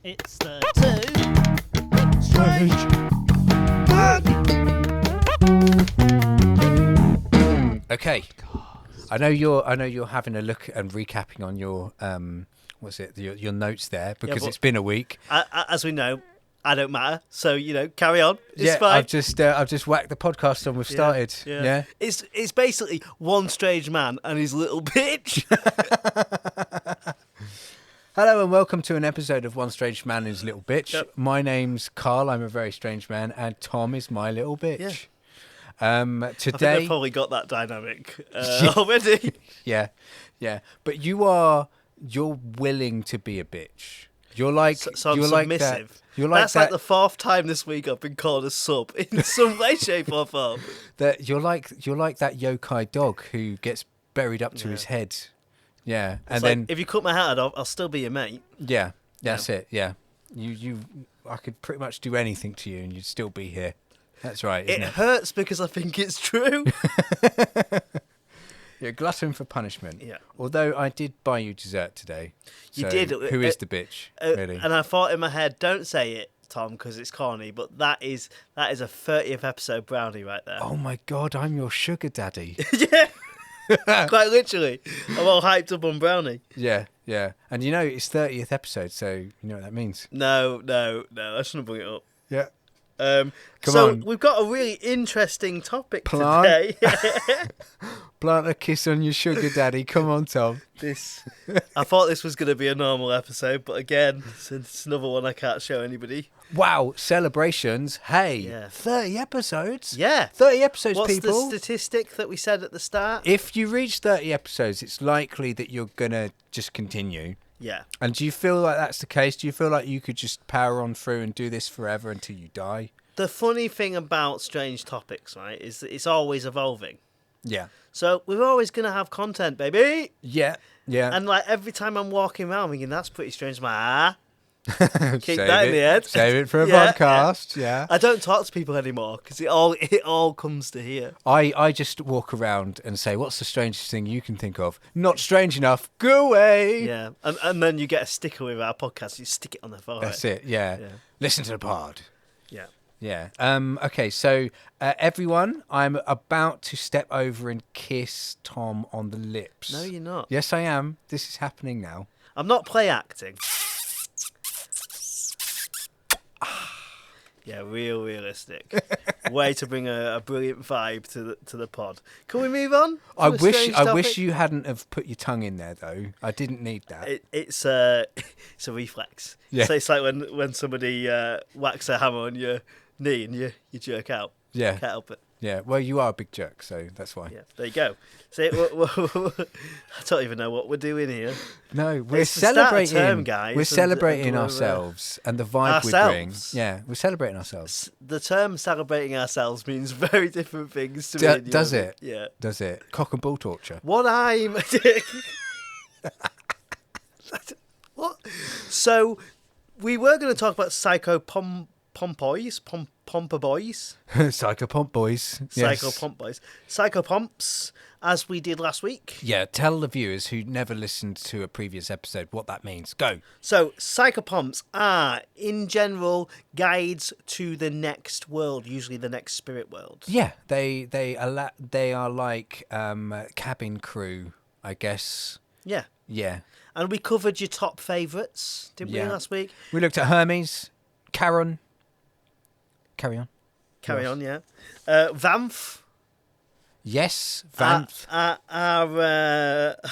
It's the two strange. Okay, I know you're having a look and recapping on your your notes there because it's been a week. As we know, I don't matter. So carry on. It's fine. I've just whacked the podcast on. We've started. Yeah. It's basically one strange man and his little bitch. Hello and welcome to an episode of One Strange Man and His Little Bitch. Yep. My name's Carl. I'm a very strange man, and Tom is my little bitch. Yeah. Today, I think they've probably got that dynamic already. Yeah. But you're willing to be a bitch. You're like so I'm you're submissive. That's like the fourth time this week I've been called a sub in some way, shape, or form. That you're like that yokai dog who gets buried up to his head. Yeah, and then if you cut my head off, I'll still be your mate. Yeah, that's it. Yeah, I could pretty much do anything to you, and you'd still be here. That's right. It hurts because I think it's true. You're a glutton for punishment. Yeah. Although I did buy you dessert today. You did. Who is the bitch? Really? And I thought in my head, don't say it, Tom, because it's corny. But that is a 30th episode brownie right there. Oh my God, I'm your sugar daddy. Yeah. Quite literally. I'm all hyped up on brownie. Yeah. And it's 30th episode, so you know what that means. No. I shouldn't bring it up. Yeah. Come on. We've got a really interesting topic today. Plant a kiss on your sugar daddy. Come on, Tom. I thought this was going to be a normal episode, but again, it's another one I can't show anybody. Wow, celebrations. Hey, 30 episodes. Yeah. 30 episodes, What's people. What's the statistic that we said at the start? If you reach 30 episodes, it's likely that you're going to just continue. Yeah. And do you feel like that's the case? Do you feel like you could just power on through and do this forever until you die? The funny thing about Strange Topics, right, is that it's always evolving. Yeah. So we're always going to have content, baby. Yeah. And every time I'm walking around thinking, that's pretty strange. Keep that in the head. Save it for a podcast. Yeah. I don't talk to people anymore because it all comes to here. I just walk around and say, what's the strangest thing you can think of? Not strange enough. Go away. Yeah. And then you get a sticker with our podcast. You stick it on their forehead. That's it. Yeah. Listen to the pod. Yeah. Yeah. Okay. So everyone, I'm about to step over and kiss Tom on the lips. No, you're not. Yes, I am. This is happening now. I'm not play acting. Yeah, realistic. Way to bring a brilliant vibe to the pod. Can we move on? I wish you hadn't have put your tongue in there though. I didn't need that. It's a reflex. Yeah. So it's like when somebody whacks a hammer on your knee and you jerk out. Yeah. Can't help it. Yeah. Well, you are a big jerk, so that's why. Yeah. There you go. See, I don't even know what we're doing here. No, we're it's celebrating. The start of term, guys, we're celebrating ourselves and the vibe we bring. Yeah, we're celebrating ourselves. The term "celebrating ourselves" means very different things to me. Does it? Yeah. Does it? Cock and bull torture. What? So we were going to talk about Psychopompois. Psychopompoi. Yes. Psychopomps, as we did last week. Yeah, tell the viewers who never listened to a previous episode what that means. Go. So, psychopomps are, in general, guides to the next world, usually the next spirit world. Yeah, they are like cabin crew, I guess. Yeah. Yeah. And we covered your top favourites, didn't we, last week? We looked at Hermes, Charon. Carry on. Yeah. Vanth. Yes, Vanth. I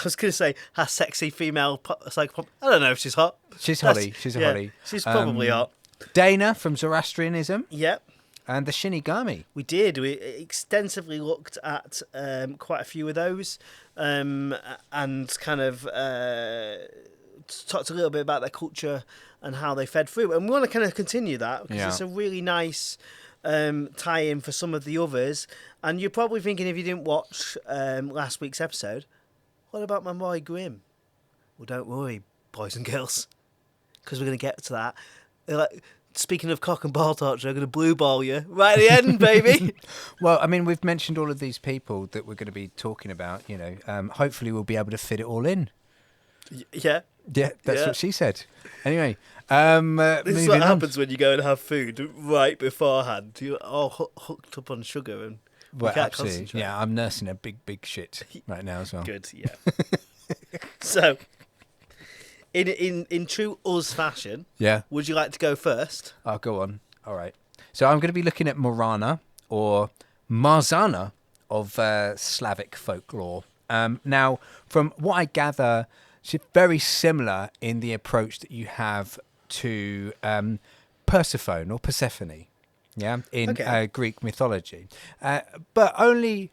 was going to say our sexy female psychopomp. I don't know if she's hot. She's hottie. She's a hottie. She's probably hot. Dana from Zoroastrianism. Yep. And the Shinigami. We did. We extensively looked at quite a few of those and kind of talked a little bit about their culture and how they fed through. And we want to kind of continue that because it's a really nice tie-in for some of the others. And you're probably thinking, if you didn't watch last week's episode, what about my boy Grimm? Well, don't worry, boys and girls, because we're going to get to that. Speaking of cock and ball torture, I'm going to blue ball you right at the end, baby. Well, I mean, we've mentioned all of these people that we're going to be talking about, Hopefully we'll be able to fit it all in. Yeah. Yeah, that's what she said. Anyway, this is what happens when you go and have food right beforehand. You're all hooked up on sugar and you can't concentrate. Yeah, I'm nursing a big shit right now as well. Good, yeah. So, in true us fashion, would you like to go first? I'll go on. All right. So I'm going to be looking at Morana or Marzana of Slavic folklore. Now, from what I gather, it's very similar in the approach that you have to Persephone or Persephone, in Greek mythology, but only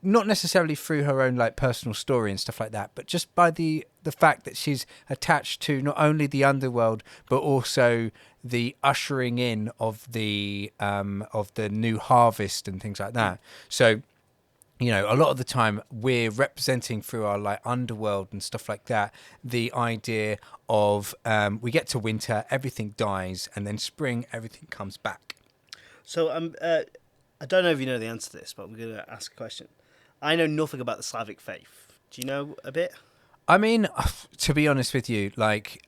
not necessarily through her own like personal story and stuff like that, but just by the fact that she's attached to not only the underworld but also the ushering in of the new harvest and things like that. So, you know, a lot of the time we're representing through our like underworld and stuff like that the idea of we get to winter, everything dies, and then spring, everything comes back. So I don't know if you know the answer to this, but I'm going to ask a question. I know nothing about the Slavic faith. Do you know a bit? I mean, to be honest with you, like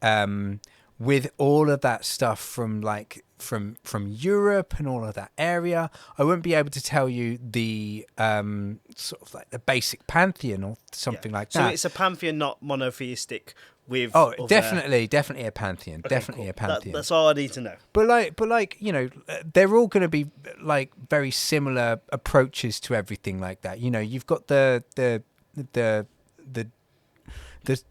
with all of that stuff from Europe and all of that area, I wouldn't be able to tell you the sort of like the basic pantheon or something like that. So it's a pantheon, not monotheistic. With definitely a pantheon. Okay, definitely cool. A pantheon. That's all I need to know. But like you know, they're all going to be like very similar approaches to everything like that. You know, you've got the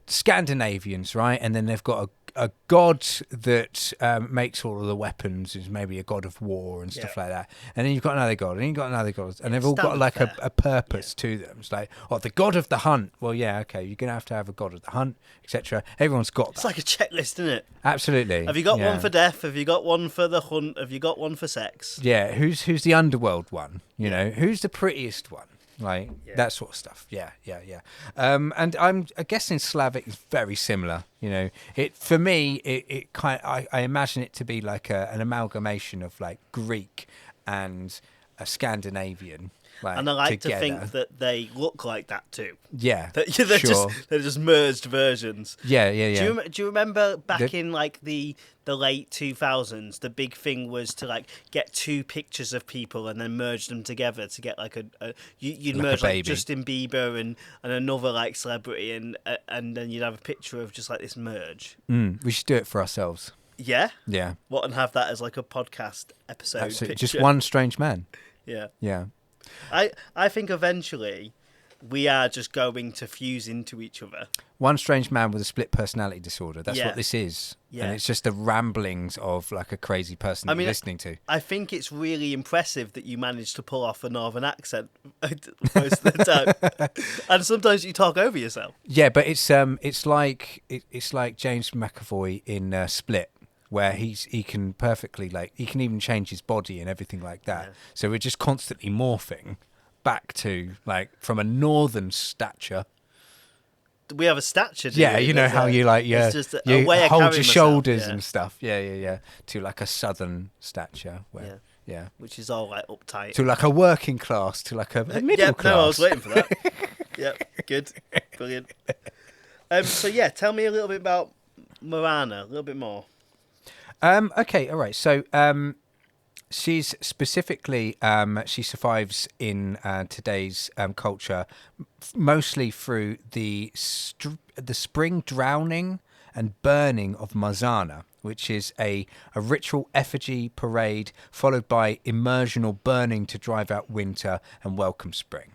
Scandinavians, right? And then they've got a god that makes all of the weapons, is maybe a god of war and stuff like that. And then you've got another god, and you've got another god, and they've all got like a purpose to them. It's like, the god of the hunt. Well, yeah, okay, you're going to have a god of the hunt, etc. Everyone's got that. It's like a checklist, isn't it? Absolutely. Have you got one for death? Have you got one for the hunt? Have you got one for sex? Yeah, who's the underworld one? You know, who's the prettiest one? Like that sort of stuff. Yeah. And I'm guessing Slavic is very similar. You know, for me, it kind of, I imagine it to be like an amalgamation of like Greek and a Scandinavian. Like, and I like together. to think that they look like that too. Yeah, they're just merged versions. Yeah. Do you remember back in like the late 2000s, the big thing was to like get two pictures of people and then merge them together to get like you'd like merge like Justin Bieber and another like celebrity and then you'd have a picture of just like this merge. We should do it for ourselves. Yeah. What, and have that as like a podcast episode? Absolutely. Just one strange man. Yeah. I think eventually we are just going to fuse into each other. One strange man with a split personality disorder. That's what this is. Yeah. And it's just the ramblings of like a crazy person you're listening to. I think it's really impressive that you managed to pull off a northern accent most of the time. And sometimes you talk over yourself. Yeah, but it's like James McAvoy in Split, where he can perfectly, like, he can even change his body and everything like that. Yeah. So we're just constantly morphing back to, like, from a northern stature. We have a stature. Yeah, you know how you like you hold your shoulders and stuff. Yeah. To like a southern stature. Yeah. Which is all like uptight. To like a working class. To like a middle class. No, I was waiting for that. Yep, good, brilliant. So tell me a little bit about Morana, a little bit more. Okay, all right. So she's specifically, she survives in today's culture mostly through the spring drowning and burning of Marzana, which is a ritual effigy parade followed by immersion or burning to drive out winter and welcome spring.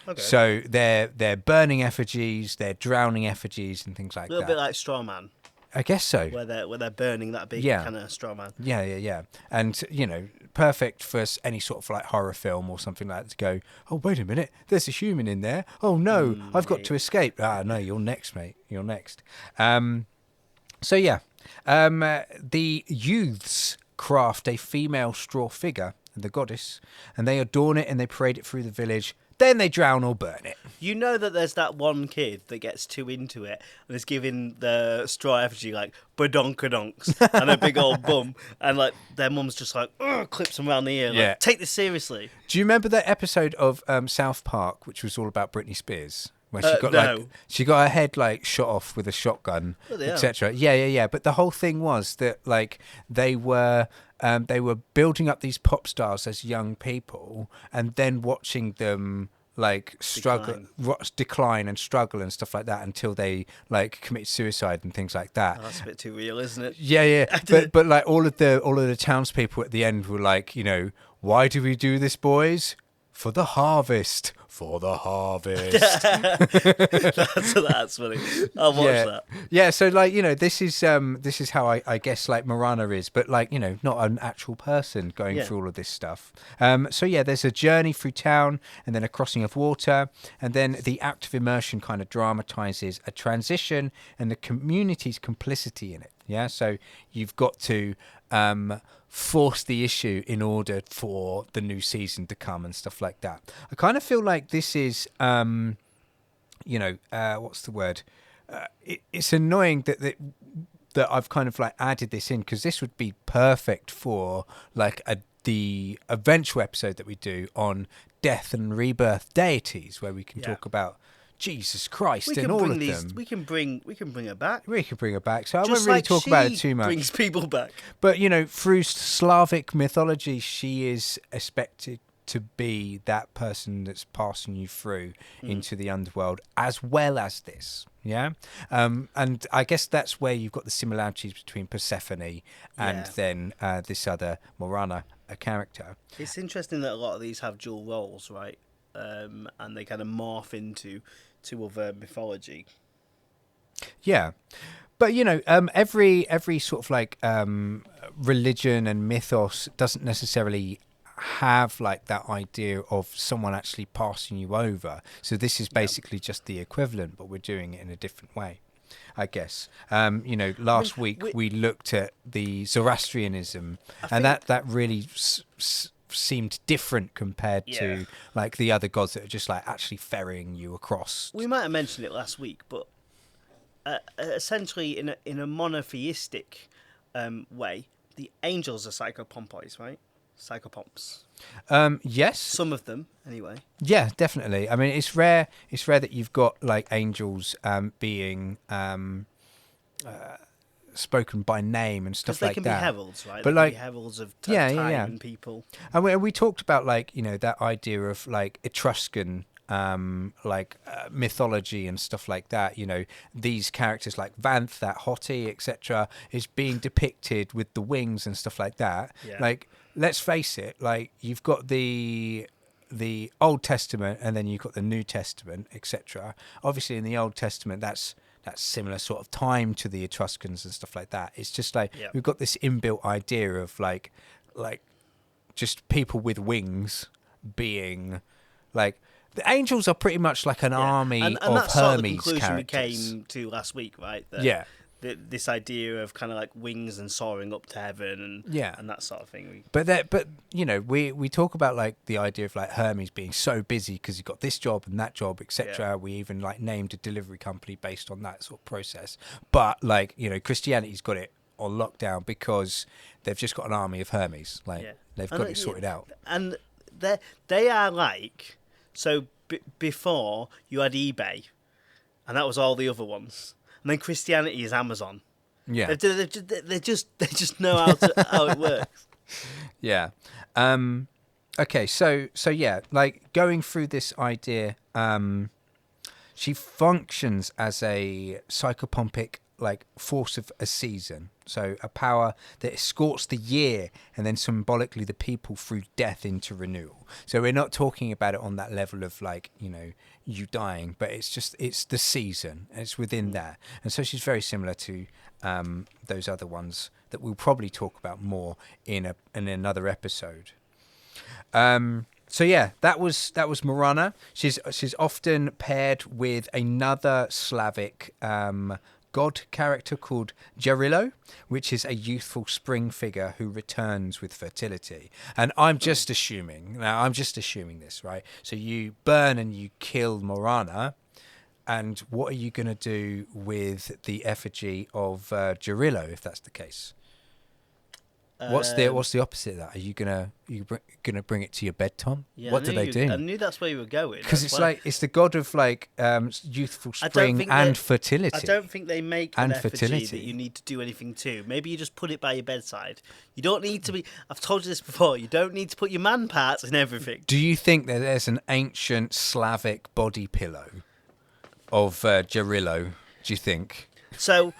Okay. So they're burning effigies, they're drowning effigies and things like that. A little bit like Straw Man. I guess so. Where they're burning that big kind of straw man. Yeah. And, you know, perfect for any sort of like horror film or something like that to go, oh, wait a minute, there's a human in there. Oh, no, I've got to escape. No, you're next, mate. You're next. The youths craft a female straw figure, the goddess, and they adorn it and they parade it through the village. Then they drown or burn it. You know that there's that one kid that gets too into it and is giving the straw effigy like badonkadonks and a big old bum, and like their mum's just like clips them around the ear. Like, take this seriously. Do you remember that episode of South Park, which was all about Britney Spears, where she got No. she got her head like shot off with a shotgun, etc. Yeah. But the whole thing was that like they were building up these pop stars as young people, and then watching them like decline and struggle and stuff like that until they like commit suicide and things like that. Oh, that's a bit too real, isn't it? Yeah. but like all of the townspeople at the end were like, you know, why do we do this, boys? For the harvest. For the harvest. That's funny. I'll watch that. Yeah, so like, you know, this is how I guess like Morana is, but like, you know, not an actual person going through all of this stuff. So yeah, there's a journey through town and then a crossing of water, and then the act of immersion kind of dramatizes a transition and the community's complicity in it. Yeah, so you've got to force the issue in order for the new season to come and stuff like that. I kind of feel like this is, you know, what's the word? It's annoying that I've kind of like added this in, because this would be perfect for like the eventual episode that we do on death and rebirth deities, where we can talk about Jesus Christ and all of them. We can bring her back. We can bring her back. So I won't really talk about it too much. Brings people back. But you know, through Slavic mythology, she is expected to be that person that's passing you through into the underworld, as well as this. Yeah. And I guess that's where you've got the similarities between Persephone and then this other Morana, a character. It's interesting that a lot of these have dual roles, right? And they kind of morph into other mythology. Yeah, but you know, every sort of like religion and mythos doesn't necessarily have like that idea of someone actually passing you over. So this is basically just the equivalent, but we're doing it in a different way, I guess. You know, last week we looked at the Zoroastrianism, and that really seemed different compared to like the other gods that are just like actually ferrying you across. We might have mentioned it last week, but essentially in a monotheistic way, the angels are psychopompois, right? Psychopomps. Yes. Some of them, anyway. Yeah, definitely. I mean, it's rare that you've got like angels being spoken by name and stuff like that. Because they can be heralds, right? But they like can be heralds of time and people. And we talked about like, you know, that idea of like Etruscan mythology and stuff like that. You know, these characters like Vanth, that hottie, etc., is being depicted with the wings and stuff like that. Yeah. Like, let's face it, like you've got the Old Testament and then you've got the New Testament, etc. Obviously, in the Old Testament, that's similar sort of time to the Etruscans and stuff like that. It's just like we've got this inbuilt idea of like just people with wings being like the angels are pretty much like an army and of that's Hermes sort of the conclusion characters. We came to last week, right? This idea of kind of like wings and soaring up to heaven and that sort of thing. But you know, we talk about like the idea of like Hermes being so busy because he's got this job and that job, etc. Yeah. We even like named a delivery company based on that sort of process. But like, you know, Christianity's got it on lockdown because they've just got an army of Hermes. Like they've got it sorted out. And they are like, so before you had eBay, and that was all the other ones. And then Christianity is Amazon. Yeah, they just know how it works. Yeah. Okay. So yeah, like going through this idea, she functions as a psychopompic like force of a season. So a power that escorts the year and then symbolically the people through death into renewal. So we're not talking about it on that level of like, you know, you dying, but it's the season. It's within there. And so she's very similar to those other ones that we'll probably talk about more in another episode. So yeah, that was Morana. She's often paired with another Slavic god character called Gerillo, which is a youthful spring figure who returns with fertility. And I'm just assuming this, right? So you burn and you kill Morana, and what are you going to do with the effigy of Gerillo, if that's the case? What's the opposite of that? Are you gonna bring it to your bed, Tom? Yeah, What do they do? I knew that's where you were going. Because it's the god of like youthful spring and fertility. I don't think they make an effigy fertility that you need to do anything to. Maybe you just put it by your bedside. You don't need to be. I've told you this before. You don't need to put your man parts in everything. Do you think that there's an ancient Slavic body pillow of Gerillo? Do you think? So,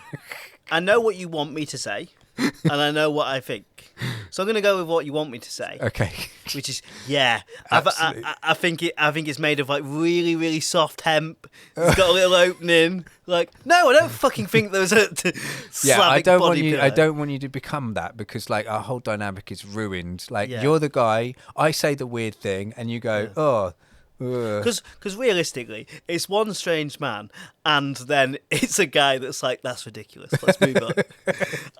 I know what you want me to say, and I know what I think. So I'm going to go with what you want me to say. Okay. Which is, yeah, I think it's made of like really, really soft hemp. It's got a little opening. Like, no, I don't fucking think there's a Slavic body pillow. I don't want you to become that, because like our whole dynamic is ruined. Like you're the guy, I say the weird thing, and you go, oh. Because realistically, it's one strange man, and then it's a guy that's like, that's ridiculous. Let's move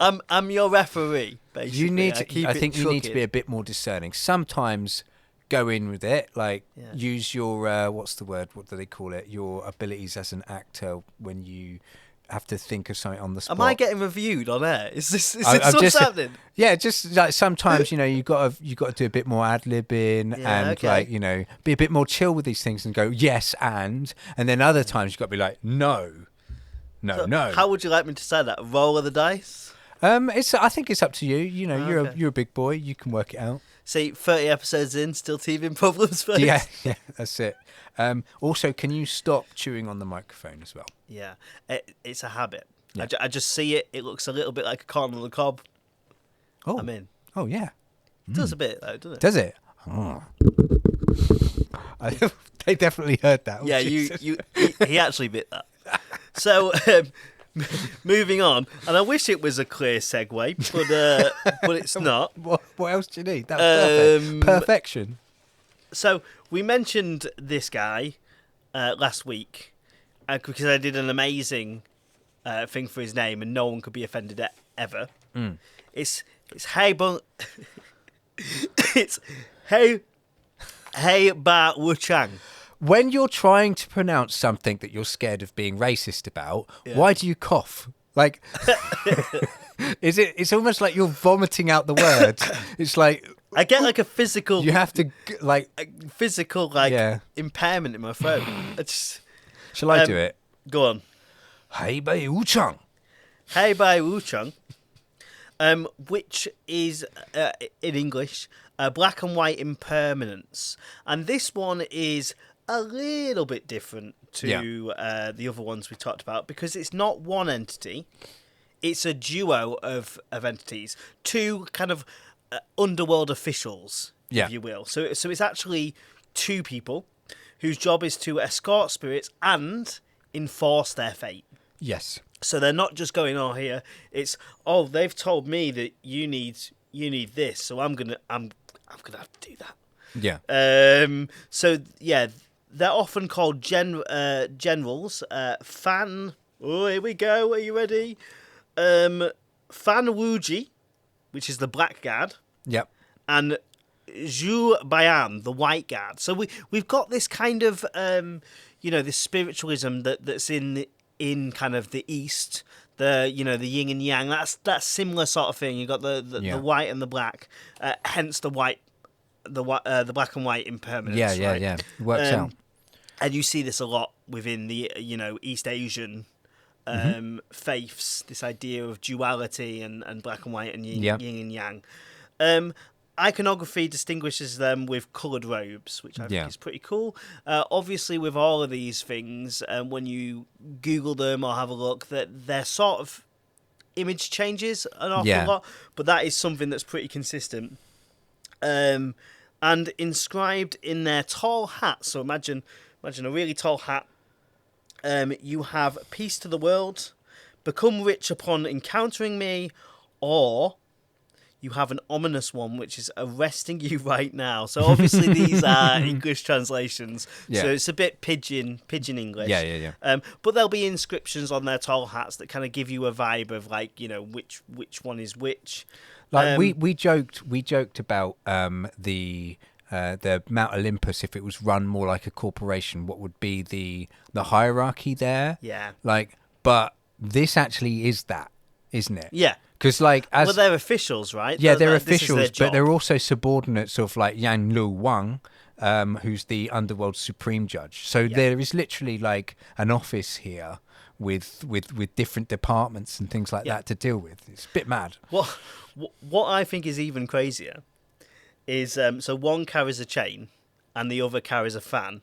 on. I'm your referee, basically. I think you need to be a bit more discerning. Sometimes go in with it, like use your what's the word? What do they call it? Your abilities as an actor when you have to think of something on the spot. Am I getting reviewed on air? Is this what's happening? Yeah, just like sometimes you got to do a bit more ad libbing and like be a bit more chill with these things and go yes and then other times you got to be like no. How would you like me to say that? Roll of the dice? I think it's up to you. You're a big boy. You can work it out. See, 30 episodes in, still teething problems, folks. Yeah, that's it. Also, can you stop chewing on the microphone as well? Yeah, it's a habit. Yeah. I just see it. It looks a little bit like a corn on the cob. Oh, I'm in. Oh, yeah. It does a bit, though, doesn't it? Does it? Oh. They definitely heard that. Yeah, he actually bit that. So, moving on, and I wish it was a clear segue, but it's not. What else do you need? That was perfect. Perfection. So we mentioned this guy last week because I did an amazing thing for his name, and no one could be offended ever. Mm. It's Hey Ba Wu Chang. When you're trying to pronounce something that you're scared of being racist about, why do you cough? Like, it's almost like you're vomiting out the word. It's like I get like a physical. You have to like impairment in my throat. Shall I do it? Go on. Hey Bai Wu Chang. Hey Bai Wu Chang. Which is in English black and white impermanence, and this one is a little bit different to the other ones we talked about because it's not one entity, it's a duo of entities, two kind of underworld officials, if you will. So it's actually two people whose job is to escort spirits and enforce their fate. Yes. So they're not just going, oh, here, it's, oh, they've told me that you need this, so I'm gonna have to do that. Yeah. So yeah, they're often called generals. Fan. Oh, here we go. Are you ready? Fan Wuji, which is the black guard. Yep. And Zhu Bayan, the white guard. So we've got this kind of this spiritualism that's in kind of the East, the yin and yang. That's similar sort of thing. You got the white and the black, hence the white, the black and white impermanence. Yeah, right? yeah. Works out. And you see this a lot within the East Asian faiths. This idea of duality and black and white and yin and yang. Iconography distinguishes them with coloured robes, which I think is pretty cool. Obviously, with all of these things, when you Google them or have a look, that their sort of image changes an awful lot, but that is something that's pretty consistent. And inscribed in their tall hats, so imagine a really tall hat, you have peace to the world, become rich upon encountering me, or you have an ominous one, which is arresting you right now. So obviously these are English translations. Yeah. So it's a bit pidgin English. Yeah. But there'll be inscriptions on their tall hats that kind of give you a vibe of like, which one is which. Like we joked about the Mount Olympus, if it was run more like a corporation, what would be the hierarchy there? Yeah. Like, but this actually is that, isn't it? Yeah. Because like well, they're officials, right? Yeah, they're this is their officials, but job. they're also subordinates of like Yan Lu Wang, who's the underworld supreme judge. So there is literally like an office here with different departments and things like that to deal with. It's a bit mad. What I think is even crazier is so one carries a chain and the other carries a fan,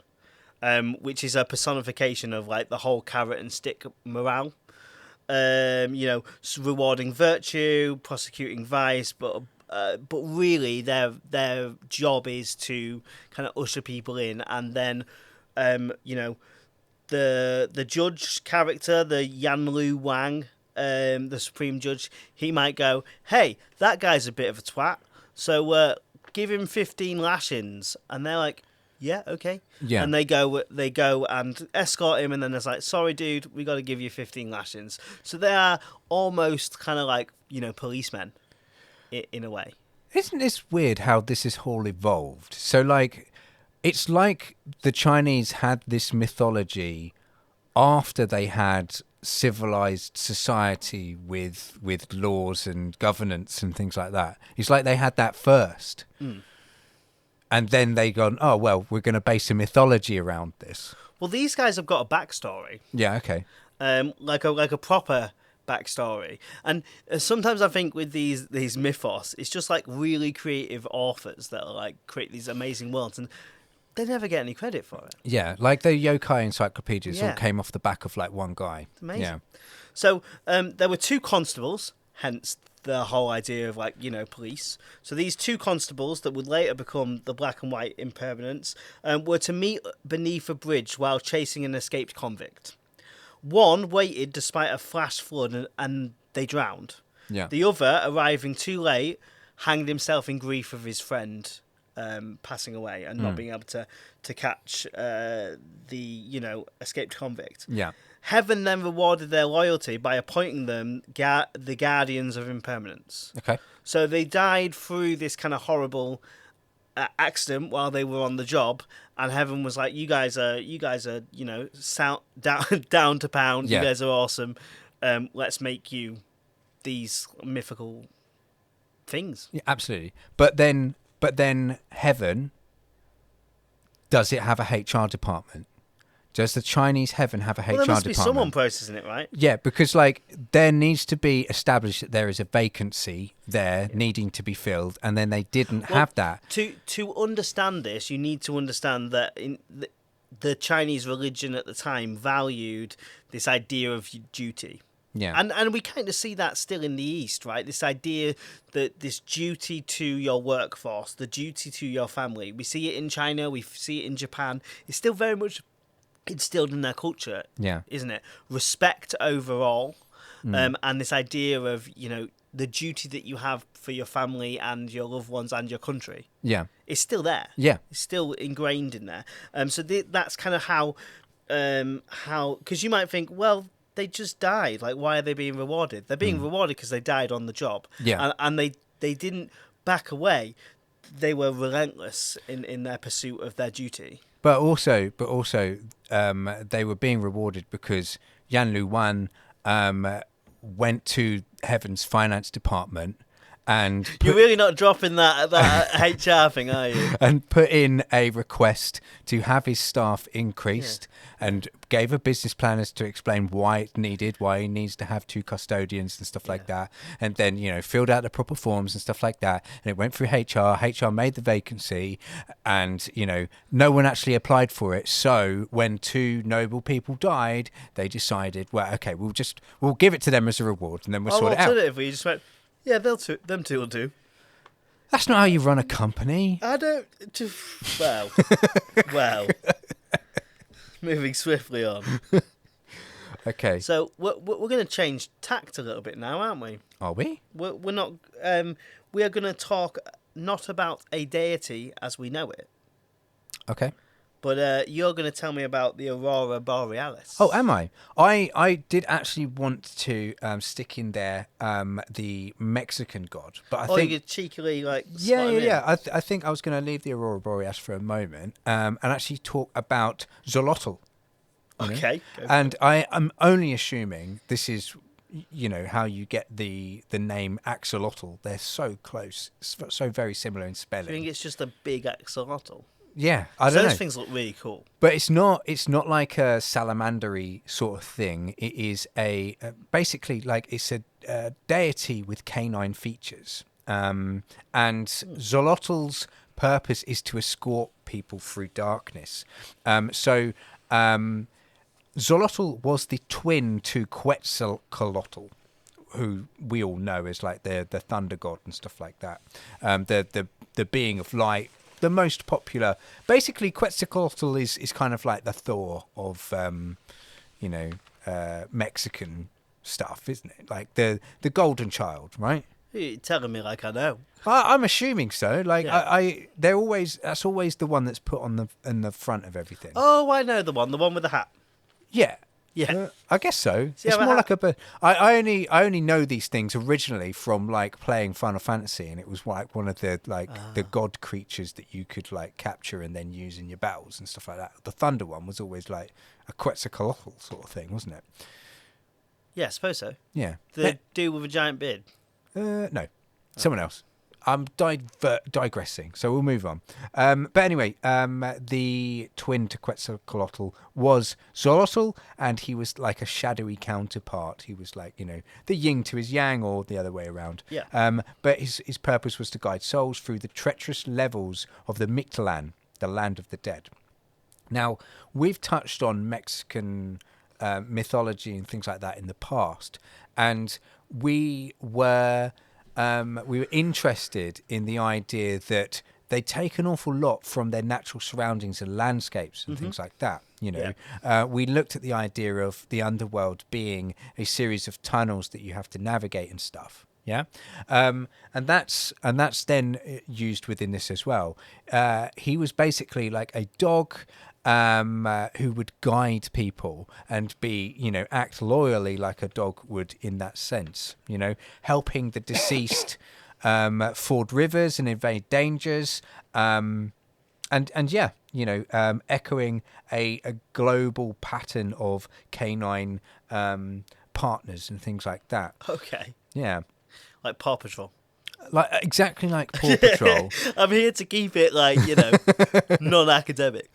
which is a personification of like the whole carrot and stick morale. Rewarding virtue, prosecuting vice, but really their job is to kind of usher people in, and then the judge character, the Yanlu Wang, the Supreme Judge, he might go, hey, that guy's a bit of a twat, so give him 15 lashings, and they're like, yeah, okay. Yeah. And they go and escort him, and then it's like, sorry, dude, we got to give you 15 lashings. So they are almost kind of like, policemen in a way. Isn't this weird how this is all evolved? So like, it's like the Chinese had this mythology after they had civilized society with laws and governance and things like that. It's like they had that first. And then they gone, oh, well, we're going to base a mythology around this. Well, these guys have got a backstory. Yeah, okay. Like a proper backstory. And sometimes I think with these mythos, it's just like really creative authors that are like create these amazing worlds, and they never get any credit for it. Yeah, like the yokai encyclopedias all came off the back of like one guy. It's amazing. Yeah. So there were two constables, hence the whole idea of like, police. So these two constables that would later become the Black and White Impermanents were to meet beneath a bridge while chasing an escaped convict. One waited despite a flash flood and they drowned. Yeah. The other, arriving too late, hanged himself in grief of his friend passing away and not being able to catch the escaped convict. Yeah. Heaven then rewarded their loyalty by appointing them the Guardians of Impermanence. Okay. So they died through this kind of horrible accident while they were on the job, and Heaven was like, "You guys are down to pound. Yeah. You guys are awesome. Let's make you these mythical things." Yeah, absolutely. But then Heaven, does it have a HR department? Does the Chinese Heaven have a HR department? There must be someone processing it, right? Yeah, because like there needs to be established that there is a vacancy there needing to be filled, and then they didn't have that. To understand this, you need to understand that in the Chinese religion at the time valued this idea of duty. Yeah. And we kind of see that still in the East, right? This idea that this duty to your workforce, the duty to your family. We see it in China, we see it in Japan. It's still very much instilled in their culture, isn't it? Respect overall, and this idea of the duty that you have for your family and your loved ones and your country. Yeah, it's still there. Yeah, it's still ingrained in there. So that's kind of how because you might think, well, they just died. Like, why are they being rewarded? They're being rewarded because they died on the job. Yeah, and they didn't back away. They were relentless in their pursuit of their duty. But also, they were being rewarded because Yan Lu Wan went to Heaven's finance department and you're really not dropping that HR thing, are you? And put in a request to have his staff increased, and gave a business plan as to explain why he needs to have 2 custodians and stuff like that, and then filled out the proper forms and stuff like that, and it went through HR made the vacancy, and no one actually applied for it. So when 2 noble people died, they decided, well, okay, we'll give it to them as a reward, and then we'll sort it out. Alternatively, you just went, yeah, them two will do. That's not how you run a company. I don't. Well. Moving swiftly on. Okay. So we're going to change tact a little bit now, aren't we? Are we? We're not. We are going to talk not about a deity as we know it. Okay. But you're going to tell me about the Aurora Borealis. Oh, am I? I did actually want to stick in there the Mexican god, but I think you could cheekily yeah. I think I was going to leave the Aurora Borealis for a moment and actually talk about Xolotl. Okay. And I am only assuming this is how you get the name axolotl. They're so close, so very similar in spelling. Do you think it's just a big axolotl? Yeah, I don't know. Those things look really cool. But it's not like a salamandery sort of thing. It is basically like it's a deity with canine features. And Xolotl's purpose is to escort people through darkness. So Xolotl was the twin to Quetzalcoatl, who we all know as like the thunder god and stuff like that. The being of light, the most popular. Basically, Quetzalcoatl is kind of like the Thor of Mexican stuff, isn't it? Like the golden child, right? You're telling me like I know. I'm assuming so. Like Yeah. that's always the one that's put on the front of everything. Oh, I know the one with the hat. Yeah. Yeah. I guess so. See, It's more like I only know these things originally from like playing Final Fantasy, and it was like one of the the god creatures that you could like capture and then use in your battles and stuff like that. The Thunder one was always like a Quetzalcoatl sort of thing, wasn't it? Yeah, I suppose so. Yeah. The dude with a giant beard. No, someone else. I'm digressing, so we'll move on. But anyway, the twin to Quetzalcoatl was Xolotl, and he was like a shadowy counterpart. He was like, the yin to his yang, or the other way around. Yeah. But his purpose was to guide souls through the treacherous levels of the Mictlan, the land of the dead. Now, we've touched on Mexican mythology and things like that in the past, and we were interested in the idea that they take an awful lot from their natural surroundings and landscapes and things like that. We looked at the idea of the underworld being a series of tunnels that you have to navigate and stuff. Yeah, and that's then used within this as well. He was basically like a dog who would guide people and be, act loyally like a dog would in that sense, helping the deceased ford rivers and evade dangers, echoing a global pattern of canine partners and things like that. Okay. Yeah. Like Paw Patrol. Exactly like Paw Patrol. I'm here to keep it like, non-academic.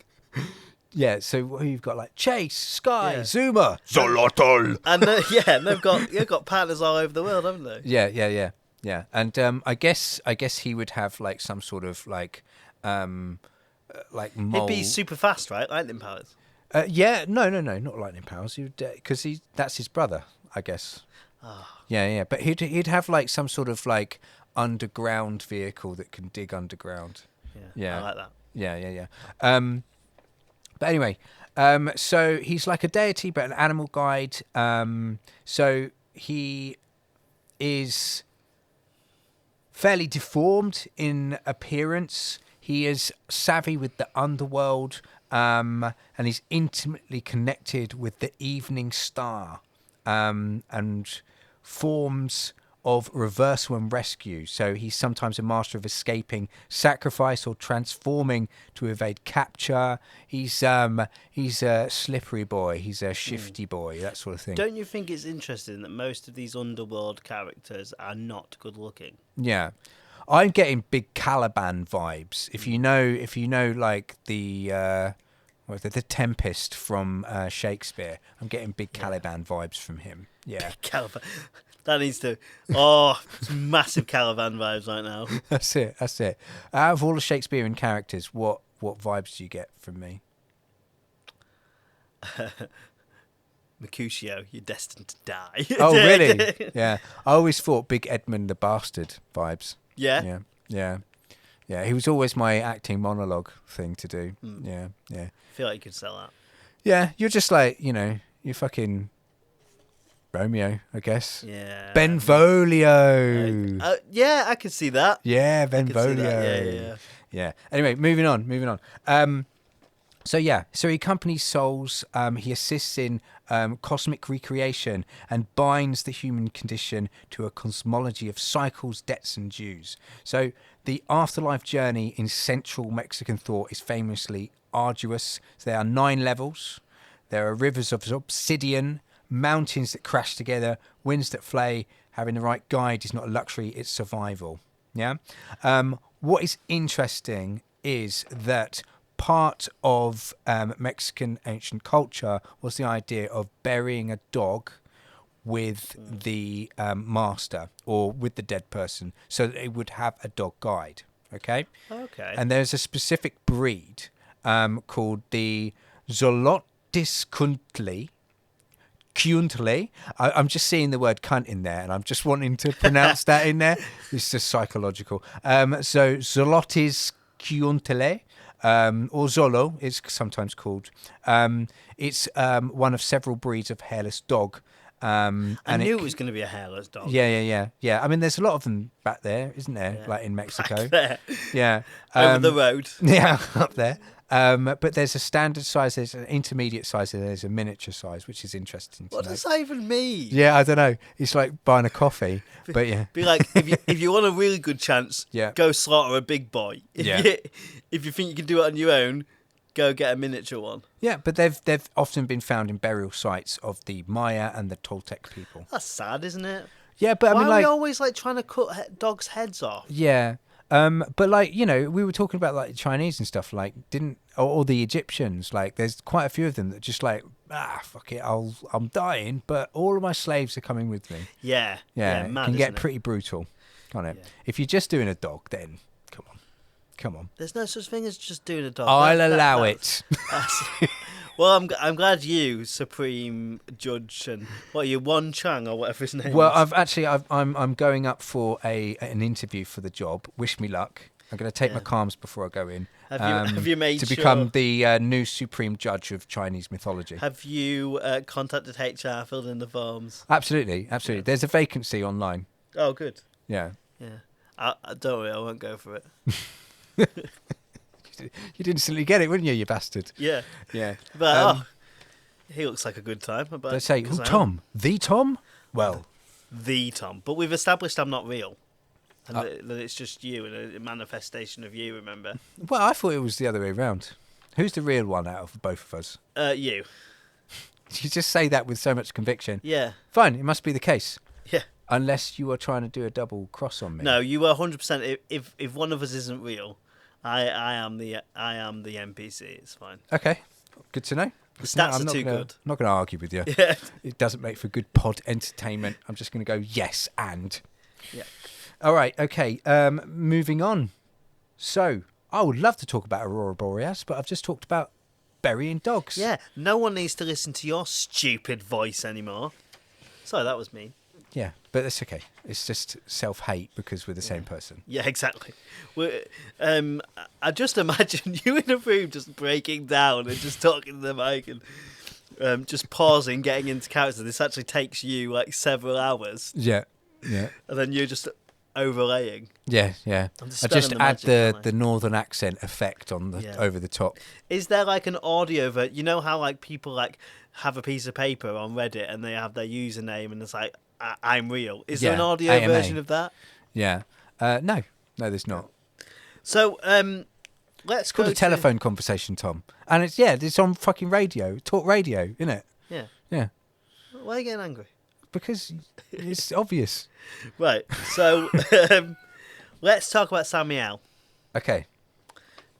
Yeah, so you've got like Chase, Sky, Zuma, Xolotl. And they've got partners all over the world, haven't they? Yeah. And I guess he would have like some sort of like mole. He'd be super fast, right? Lightning powers. No, not lightning powers. Because that's his brother, I guess. Oh. Yeah, but he'd have like some sort of like underground vehicle that can dig underground. Yeah. I like that. Yeah. But anyway, so he's like a deity, but an animal guide. So he is fairly deformed in appearance. He is savvy with the underworld, and he's intimately connected with the evening star, and forms of reversal and rescue. So he's sometimes a master of escaping sacrifice or transforming to evade capture. He's a slippery boy. He's a shifty boy, that sort of thing. Don't you think it's interesting that most of these underworld characters are not good looking? Yeah. I'm getting big Caliban vibes. If you know like the Tempest from Shakespeare, I'm getting big Caliban vibes from him. Yeah. Caliban. That needs to... Oh, massive Caliban vibes right now. That's it. Out of all the Shakespearean characters, what vibes do you get from me? Mercutio, you're destined to die. Oh, really? Yeah. I always thought Big Edmund the Bastard vibes. Yeah? Yeah. He was always my acting monologue thing to do. Yeah. I feel like you could sell that. Yeah, you're just like, you're fucking... Romeo, I guess. Yeah. Benvolio. Yeah, I can see that. Yeah, Benvolio. Yeah. Anyway, moving on. So he accompanies souls. He assists in cosmic recreation and binds the human condition to a cosmology of cycles, debts, and dues. So the afterlife journey in central Mexican thought is famously arduous. So there are 9 levels. There are rivers of obsidian, mountains that crash together, winds that flay. Having the right guide is not a luxury, it's survival. Yeah. What is interesting is that part of Mexican ancient culture was the idea of burying a dog with the master or with the dead person so that it would have a dog guide. Okay. And there's a specific breed called the Xolotiscuintli. I'm just seeing the word cunt in there and I'm just wanting to pronounce that in there. It's just psychological. So Xolotiscuintli, or Zolo, it's sometimes called. It's one of several breeds of hairless dog. I knew it was going to be a hairless dog. Yeah. I mean, there's a lot of them back there, isn't there? Yeah. Like in Mexico. Back there. Yeah. Over the road. Yeah, up there. But there's a standard size, there's an intermediate size, and there's a miniature size, which is interesting to What know. does that even mean? Yeah, I don't know. It's like buying a coffee, but yeah. Be like, if you want a really good chance, go slaughter a big boy. If you think you can do it on your own, go get a miniature one. Yeah, but they've often been found in burial sites of the Maya and the Toltec people. That's sad, isn't it? Yeah, but Why I mean, are we like, always like trying to cut dogs' heads off? yeah. But like, you know, we were talking about like Chinese and stuff, like or the Egyptians, like there's quite a few of them that just like, fuck it, I'm dying, but all of my slaves are coming with me. Yeah. Yeah, mad, it can get isn't it? pretty brutal, can't it? Yeah. If you're just doing a dog, then come on. There's no such thing as just doing a dog. I'll allow it. Well, I'm glad you, Supreme Judge, and what are you, Wan Chang or whatever his name Well, is. I'm going up for an interview for the job. Wish me luck. I'm going to take my calms before I go in. Have you made to sure? become the new Supreme Judge of Chinese mythology? Have you contacted HR, filled in the forms? Absolutely. Yeah. There's a vacancy online. Oh, good. Yeah. Don't worry, I won't go for it. You'd instantly get it, wouldn't you, you bastard? Yeah. Yeah. But he looks like a good time. They say, who, Tom? The Tom? Well. The Tom. But we've established I'm not real. And that it's just you and a manifestation of you, remember? Well, I thought it was the other way around. Who's the real one out of both of us? You. You just say that with so much conviction. Yeah. Fine, it must be the case. Yeah. Unless you are trying to do a double cross on me. No, you are 100%. If one of us isn't real, I am the NPC. It's fine. Okay, good to know. The stats are too good. I'm not going to argue with you. Yeah. It doesn't make for good pod entertainment. I'm just going to go yes and. Yeah. All right. Okay. Moving on. So I would love to talk about Aurora Borealis, but I've just talked about burying dogs. Yeah. No one needs to listen to your stupid voice anymore. Sorry, that was mean. Yeah, but that's okay. It's just self-hate because we're the same person. Yeah, exactly. I just imagine you in a room just breaking down and just talking to the mic and just pausing, getting into character. This actually takes you like several hours. Yeah. And then you're just overlaying. Yeah. I'm I just add the northern accent effect on the over the top. Is there like an audio that you know how like people like have a piece of paper on Reddit and they have their username and it's like I'm real. Is there an audio AMA. version of that? Yeah. No, there's not. So let's go Called a telephone conversation, Tom, and it's on fucking radio, talk radio, isn't it? Yeah. Why are you getting angry? Because it's obvious. Right. So let's talk about Samuel Okay.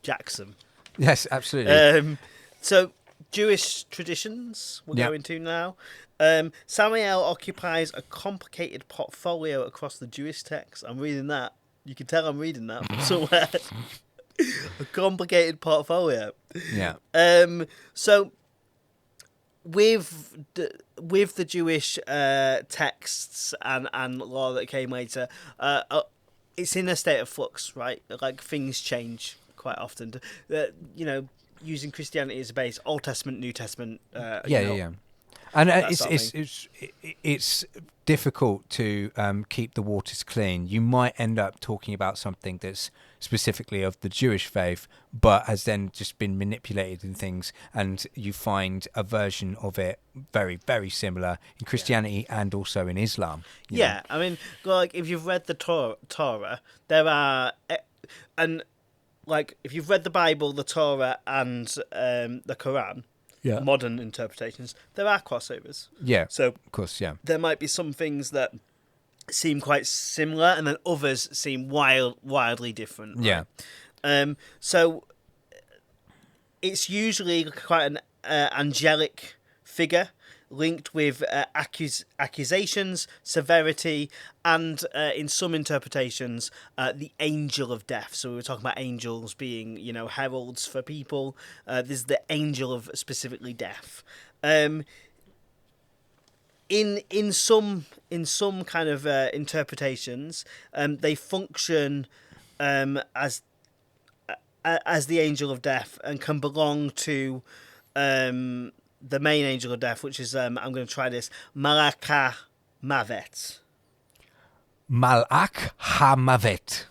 Jackson. Yes, absolutely. So Jewish traditions we're going to now. Samuel occupies a complicated portfolio across the Jewish texts. I'm reading that. You can tell I'm reading that from somewhere. A complicated portfolio. Yeah. So with the Jewish texts and law that came later, it's in a state of flux, right? Like things change quite often. Using Christianity as a base, Old Testament, New Testament. Yeah. And it's difficult to keep the waters clean. You might end up talking about something that's specifically of the Jewish faith, but has then just been manipulated in things, and you find a version of it very, very similar in Christianity and also in Islam. You know? I mean, like if you've read the Torah, there are, and like if you've read the Bible, the Torah, and the Quran. modern interpretations, there are crossovers. Yeah. So of course, yeah. there might be some things that seem quite similar, and then others seem wildly different. Right? Yeah. So it's usually quite an angelic figure linked with accusations, severity, and in some interpretations, the angel of death. So we were talking about angels being, heralds for people. This is the angel of specifically death. In some kind of interpretations, they function as the angel of death and can belong to the main angel of death, which is I'm going to try this, Malaka Mavet. Malak HaMavet,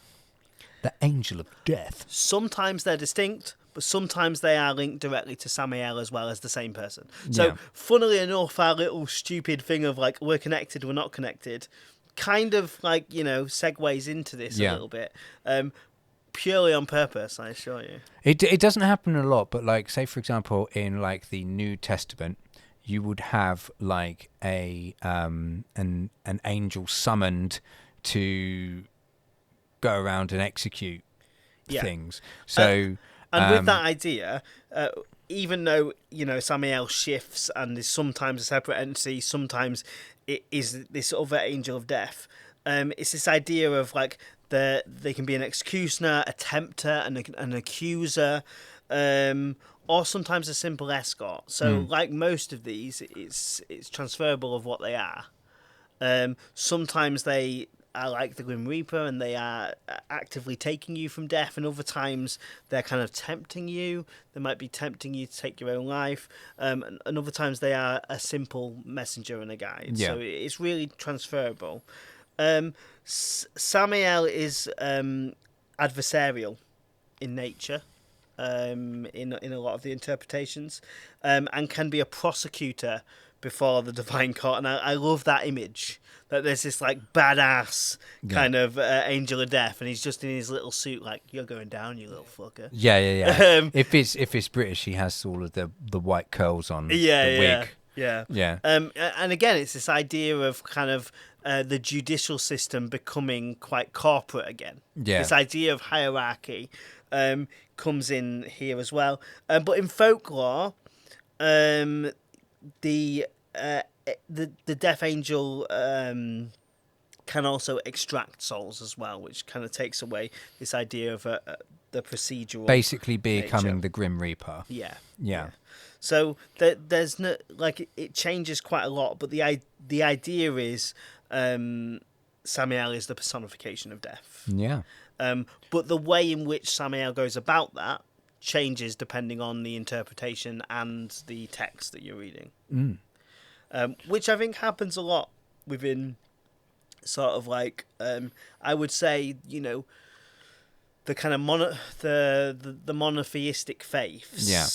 the angel of death. Sometimes they're distinct, but sometimes they are linked directly to Samael as well as the same person. So, funnily enough, our little stupid thing of like we're connected, we're not connected, kind of like segues into this a little bit. Purely on purpose, I assure you. It doesn't happen a lot, but like, say for example, in like the New Testament, you would have like an angel summoned to go around and execute things. So and with that idea, even though Samael shifts and is sometimes a separate entity, sometimes it is this other angel of death. It's this idea of like they can be an executioner, a tempter, an accuser, or sometimes a simple escort. So, like most of these, it's transferable of what they are. Sometimes they are like the Grim Reaper, and they are actively taking you from death, and other times they're kind of tempting you. They might be tempting you to take your own life, and other times they are a simple messenger and a guide. Yeah. So it's really transferable. Samael is adversarial in nature, in a lot of the interpretations, and can be a prosecutor before the divine court. And I love that image, that there's this like badass kind of angel of death, and he's just in his little suit, like, you're going down, you little fucker. Yeah. If it's British, he has all of the white curls on. The wig. Yeah. And again, it's this idea of kind of the judicial system becoming quite corporate again. Yeah. This idea of hierarchy comes in here as well. But in folklore, the death angel can also extract souls as well, which kind of takes away this idea of the procedural. Basically becoming nature. the Grim Reaper. Yeah. So there's no, like, it changes quite a lot, but the idea is Samael is the personification of death. Yeah. But the way in which Samael goes about that changes depending on the interpretation and the text that you're reading. Which I think happens a lot within sort of like I would say, the kind of the monotheistic faiths. Yeah.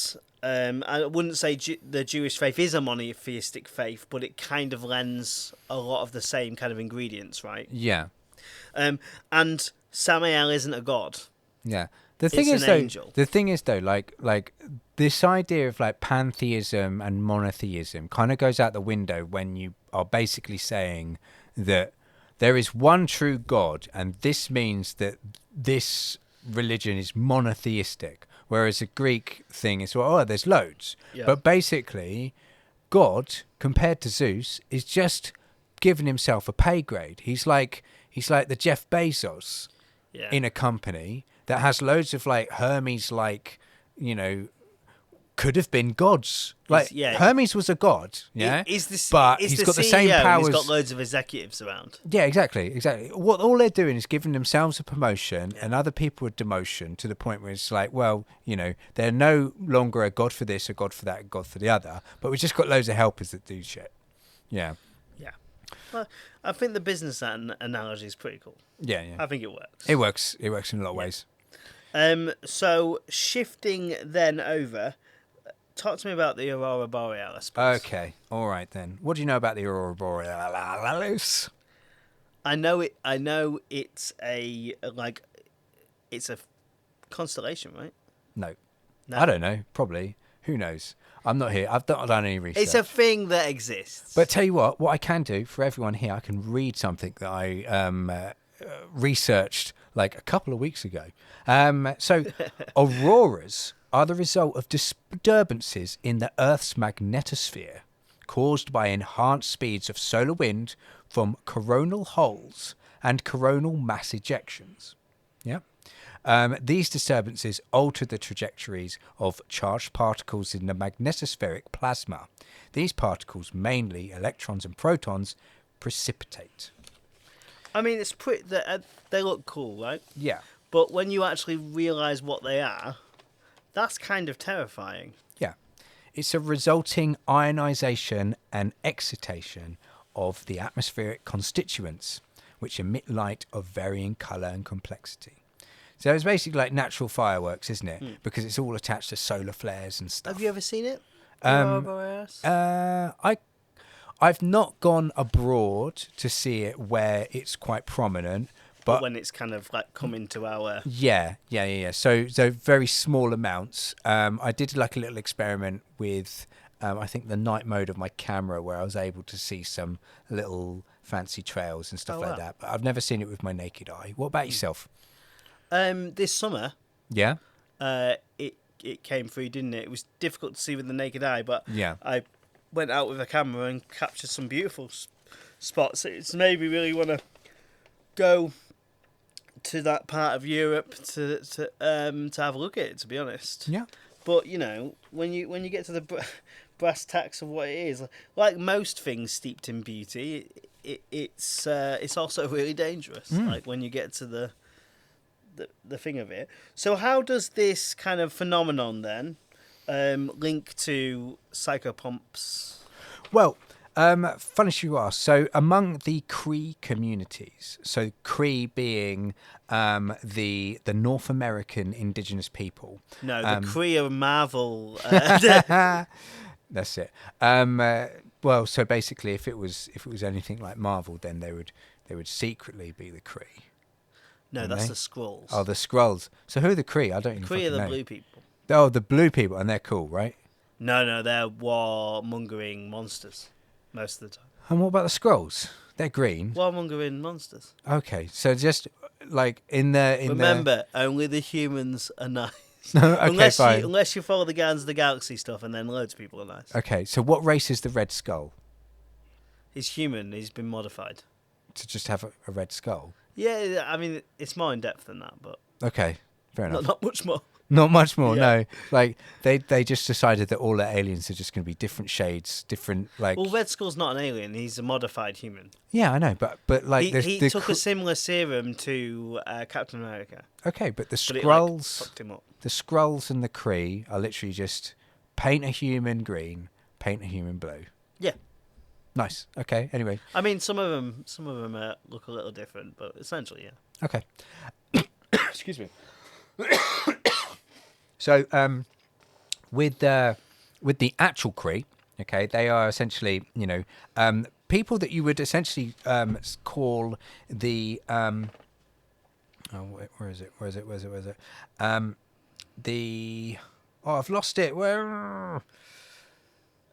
I wouldn't say the Jewish faith is a monotheistic faith, but it kind of lends a lot of the same kind of ingredients, right? Yeah. And Samael isn't a god. Yeah. The thing is though, like this idea of like pantheism and monotheism kind of goes out the window when you are basically saying that there is one true God, and this means that this religion is monotheistic. Whereas a Greek thing is, there's loads. Yeah. But basically, God, compared to Zeus, is just giving himself a pay grade. He's like the Jeff Bezos in a company that has loads of like Hermes, like, could have been gods. Like Hermes was a god, but he's got the same powers. He's got loads of executives around. Yeah, exactly. All they're doing is giving themselves a promotion and other people a demotion, to the point where it's like, well, they're no longer a god for this, a god for that, a god for the other, but we've just got loads of helpers that do shit. Yeah. Well, I think the business analogy is pretty cool. Yeah. I think it works. It works in a lot of ways. So shifting then over. Talk to me about the Aurora Borealis, please. Okay, all right then. What do you know about the Aurora Borealis? I know it's a constellation, right? No. I don't know. Probably. Who knows? I'm not here. I've not done any research. It's a thing that exists. But tell you what I can do for everyone here, I can read something that I researched like a couple of weeks ago. So auroras are the result of disturbances in the Earth's magnetosphere caused by enhanced speeds of solar wind from coronal holes and coronal mass ejections. Yeah. These disturbances alter the trajectories of charged particles in the magnetospheric plasma. These particles, mainly electrons and protons, precipitate. I mean, it's pretty. They look cool, right? Yeah. But when you actually realise what they are, that's kind of terrifying. Yeah. It's a resulting ionisation and excitation of the atmospheric constituents, which emit light of varying colour and complexity. So it's basically like natural fireworks, isn't it? Because it's all attached to solar flares and stuff. Have you ever seen it? I've not gone abroad to see it where it's quite prominent. But when it's kind of like come into our... Yeah. So very small amounts. I did like a little experiment with, I think, the night mode of my camera where I was able to see some little fancy trails and stuff like that. But I've never seen it with my naked eye. What about yourself? This summer, Yeah. It came through, didn't it? It was difficult to see with the naked eye, but Yeah. I went out with a camera and captured some beautiful spots. It's made me really want to go to that part of Europe to have a look at it, to be honest. Yeah. But you know, when you get to the brass tacks of what it is, like most things steeped in beauty, it's also really dangerous. Like when you get to the thing of it. So how does this kind of phenomenon then link to psychopomps? Well, funny you ask. So among the Cree communities, so Cree being the North American indigenous people. No, the Cree are Marvel. That's it. Well, so basically, if it was anything like Marvel, then they would secretly be the Cree. No, that's the Skrulls. Oh, the Skrulls. So who are the Cree? I don't even Cree are the know. blue people. Oh, the blue people, and they're cool, right? No, they're warmongering monsters most of the time. And what about the Skrulls? They're green. Warmongering monsters. Okay, so just like Remember, only the humans are nice. Okay, fine. Unless you follow the Guardians of the Galaxy stuff, and then loads of people are nice. Okay, so what race is the Red Skull? He's human. He's been modified. To just have a red skull? Yeah, I mean, it's more in depth than that, but... Okay, fair enough. Not much more. Not much more, Yeah. no. Like, they just decided that all the aliens are just going to be different shades, different, like... Well, Red Skull's not an alien. He's a modified human. Yeah, I know, but like... He took a similar serum to Captain America. Okay, but the But it, Skrulls... fucked him up. The Skrulls and the Kree are literally just paint a human green, paint a human blue. Yeah. Nice. Okay, anyway. I mean, some of them look a little different, but essentially, yeah. Okay. Excuse me. So, with the actual Kree, okay, they are essentially, people that you would essentially call the where is it? I've lost it. Where?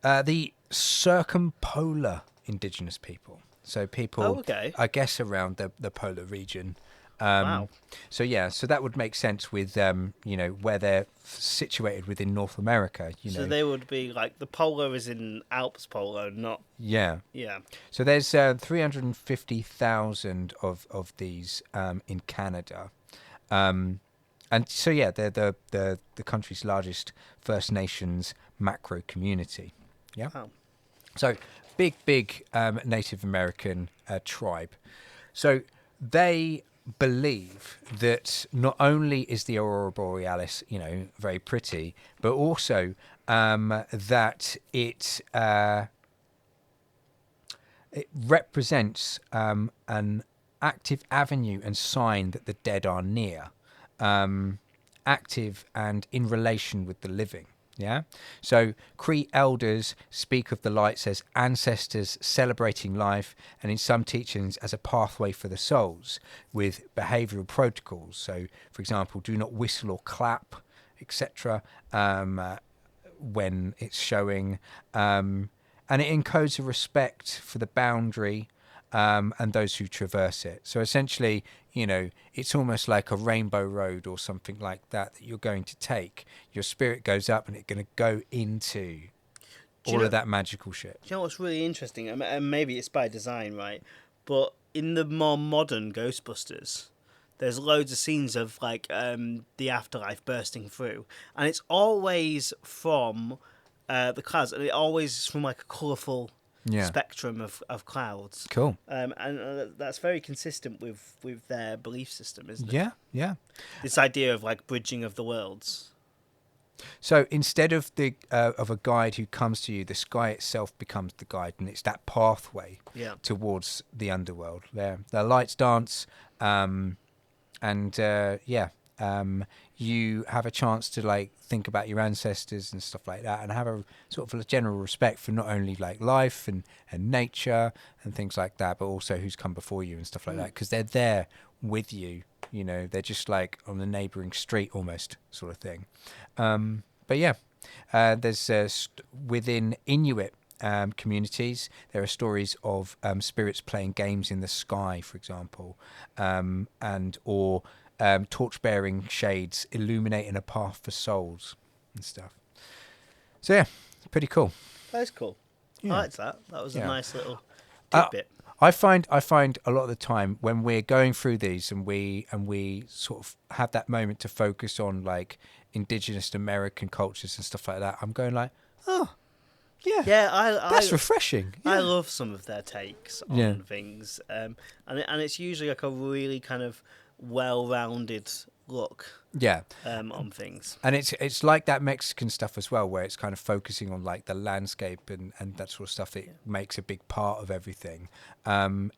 The circumpolar indigenous people. So people, I guess, around the polar region. Wow. So yeah, so that would make sense with where they're situated within North America. So they would be like the polar is in Alps polar, not. Yeah. Yeah. So there's 350,000 of these in Canada, and so yeah, they're the country's largest First Nations macro community. Yeah. Wow. So big Native American tribe. So they believe that not only is the aurora borealis, very pretty, but also that it represents an active avenue and sign that the dead are near, active and in relation with the living. Yeah. So Cree elders speak of the lights as ancestors celebrating life, and in some teachings as a pathway for the souls, with behavioural protocols. So, for example, do not whistle or clap, etc. when it's showing, and it encodes a respect for the boundary and those who traverse it. So essentially, it's almost like a rainbow road or something like that you're going to take. Your spirit goes up and it's going to go into all of that magical shit. Do you know what's really interesting? And maybe it's by design, right? But in the more modern Ghostbusters, there's loads of scenes of like the afterlife bursting through, and it's always from the clouds, and it always is from like a colourful spectrum of clouds. Cool. And that's very consistent with their belief system, isn't it? Yeah. This idea of like bridging of the worlds. So instead of of a guide who comes to you, the sky itself becomes the guide, and it's that pathway towards the underworld. There, the lights dance, you have a chance to like think about your ancestors and stuff like that, and have a sort of a general respect for not only like life and nature and things like that, but also who's come before you and stuff like that, because they're there with you. They're just like on the neighbouring street almost, sort of thing. But yeah, there's within Inuit communities, there are stories of spirits playing games in the sky, for example, or torch-bearing shades illuminating a path for souls and stuff. So yeah, pretty cool. That's cool. Yeah. I liked that. That was a nice little tidbit. I find a lot of the time when we're going through these and we sort of have that moment to focus on like indigenous American cultures and stuff like that, I'm going like, oh, yeah, that's refreshing. Yeah. I love some of their takes on things, and it's usually like a really kind of well-rounded look. Yeah. On things. And it's like that Mexican stuff as well, where it's kind of focusing on like the landscape and that sort of stuff. It makes a big part of everything.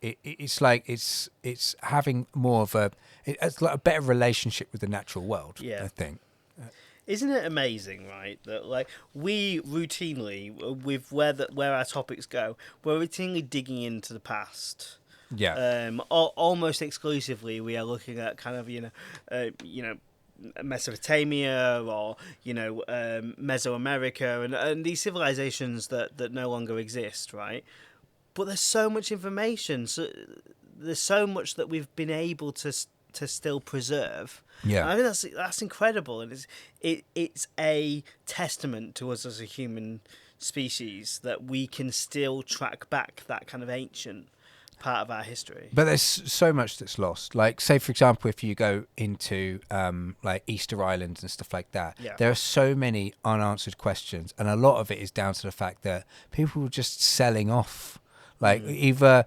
It's like it's having more of it's like a better relationship with the natural world. Yeah. I think. Isn't it amazing, right? That like we routinely, with where our topics go, we're routinely digging into the past. Yeah. Almost exclusively, we are looking at kind of Mesopotamia or Mesoamerica and these civilizations that no longer exist, right? But there's so much information, so there's so much that we've been able to still preserve. Yeah, and I think that's incredible, and it's a testament to us as a human species that we can still track back that kind of ancient part of our history. But there's so much that's lost. Like, say for example, if you go into like Easter Island and stuff like that, there are so many unanswered questions, and a lot of it is down to the fact that people were just selling off. Like either